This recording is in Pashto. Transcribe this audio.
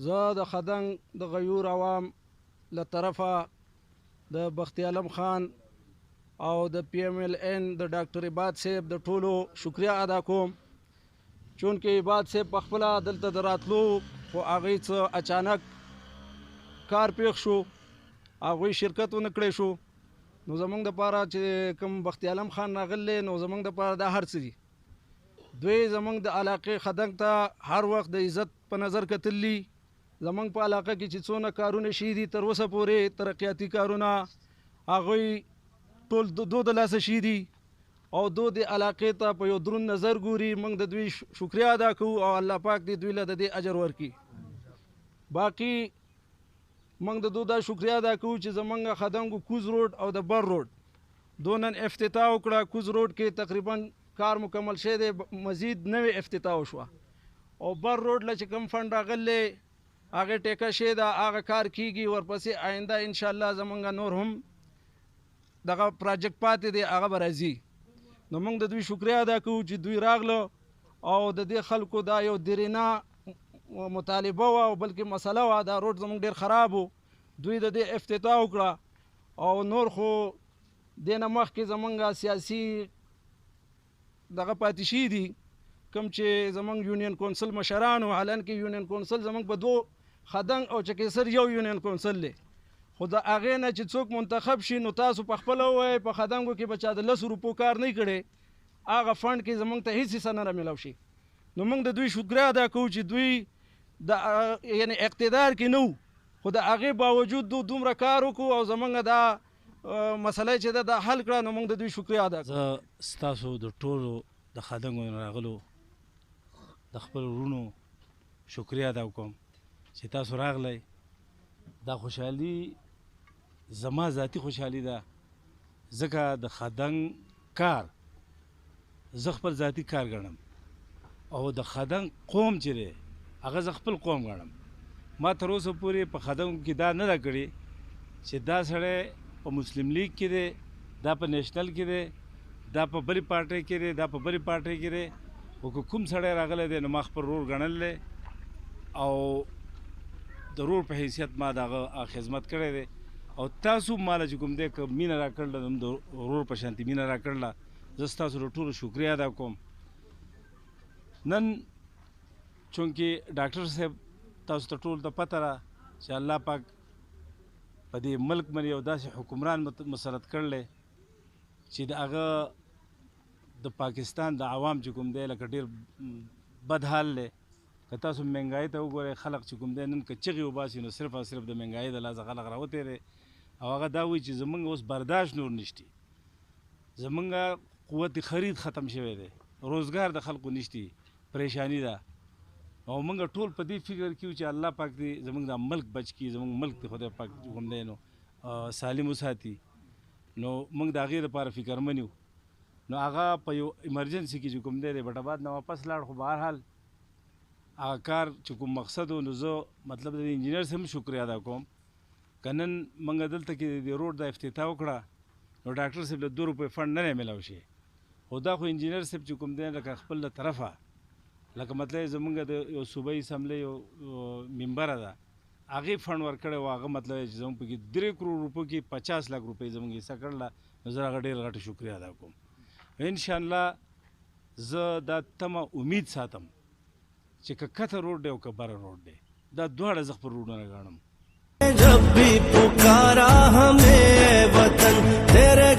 زه د خدنګ د غیور عوام له طرفه د بختي عالم خان او د PMLN د ډاکټر عباد صاحب د ټولو شکریا ادا کوم چونکې عباد صاحب په خپله دلته د راتلو خو هغوی څه اچانک کار پیښ شو هغوی شرکت ونه کړی شو نو زمونږ دپاره چې کوم بختي عالم خان راغلی نو زمونږ دپاره دا هر څه دي دوی زمونږ د علاقې خدنګ ته هر وخت د عزت په نظر کتلي زمونږ په علاقه کې چې څونه کارونه شي دي تر اوسه پورې ترقیاتي کارونه هغوی ټول دو د لاسه شي دي او دو د علاقې ته په یو دروند نظر ګوري موږ د دوی شکریا ادا کوو او الله پاک دې دوی له د دې اجر ورکړي باقي موږ د دو دا شکریا ادا کوو چې زمونږ خدنګو کوز روډ او د بر روډ دو نن افتتاح وکړه کوز روډ کې تقریبا کار مکمل شوی دی مزید نوې افتتاح وشوه او بر روډ له چې کوم فنډ راغلی هغه ټیکه شوی ده هغه کار کیږي ورپسې آینده انشاءالله زمونږ نور هم دغه پراجیکټ پاتې دی هغه به راځي نو موږ د دوی شکریا ادا کوو چې دوی راغله او د دې خلکو دا یو درینه مطالبه وه او بلکې مسله وه دا روډ زموږ ډېر خراب و دوی د دې افتتاح وکړه او نور خو دې نه مخکې زمونږ سیاسي دغه پاتې شي دي کوم چې زمونږ یونین کونسل مشرانو حالانکې یونین کونسل زمونږ په دو خدنګ او چکیسر یو یونین کونسل دی خو د هغې نه چې څوک منتخب شي نو تاسو په خپله ووایئ په خدنګو کې به چا د 10 روپو کار نه کړی هغه فنډ کې زمونږ ته هېڅ حصه نه رامیلاو شي نو موږ د دوی شکریا ادا کوو چې دوی د یعنې اقتدار کې نه وو خو د هغې باوجود دومره کار وکړو او زمونږ دا مسله چې ده دا حل کړه نو موږ د دوی شکریا ادا کوو زه ستاسو د ټولو د خدنګو نه راغلو د خپل ورونو شکریا ادا کوم چې تاسو راغلی دا خوشحالي زما ذاتي خوشحالي ده ځکه د خدنګ کار زه خپل ذاتي کار ګڼم او د خدنګ قوم چې دی هغه زه خپل قوم ګڼم ما تر اوسه پورې په خدنګو کې دا نه ده کړې چې دا سړی په مسلم لیگ کې دی دا په نیشنل کې دی دا په بلې پارټۍ کې دی دا په بلې پارټۍ کې دی خو که کوم سړی راغلی دی نو ما خپل رور ګڼل دی او د رور په حیثیت ما د هغه خدمت کړی دی او تاسو ماله چې کوم دی که مینه راکړله نو د رور په شانتي مینه راکړله زه ستاسو د ټولو شکریا ادا کوم نن چونکې ډاکټر صاحب تاسو ته ټولو ته پته ده چې الله پاک په دې ملک باندې یو داسې حکمران مسلط کړلی چې د هغه د پاکستان د عوام چې کوم دی لکه ډېر بد حال دی که تاسو مهنګایي ته وګورئ خلک چې کوم دی نن که چغې وباسي نو صرف او صرف د مهنګایي د لاسه خلک راوتی دی او هغه دا وایي چې زمونږ اوس برداشت نور نشتی زمونږ قوت خرید ختم شوی دی روزګار د خلکو نشتی پریشانی ده او موږ ټول په دې فکر کیو چې الله پاک دې زمونږ د ملک بچ کړي زمونږ ملک دې خدای پاک کوم دی نو سالم وساتي نو موږ د هغې دپاره فکرمن یو نو هغه په یو ایمرجنسي کې چې کوم دی د بټ آباد نه واپس لاړ خو بهرحال هغه کار چې کوم مقصد و نو زه مطلب د انجینر صاحب هم شکریا ادا کوم که نن موږ دلته کې د روډ د افتتاح وکړه نو ډاکټر صاحب له 2 روپۍ فنډ نه میلاو شي خو دا خو انجینر صاحب چې کوم دی لکه خپل له طرفه لکه مطلب زمونږ د یو صوبایي اسمبلۍ یو ممبره ده هغې فنډ ورکړی و هغه مطلب چې زموږ پکې 3 کروڑ روپو کې 50 لک روپۍ زموږ حصه کړله نو زه هغه ډېر غټه شکریا ادا کوم انشاءالله زه دا تمه امید ساتم چې که کته روډ دی او که بره روډ دی دا دواړه زه خپل روډونه ګڼم جب بھی پکارا ہمیں وطن تیرے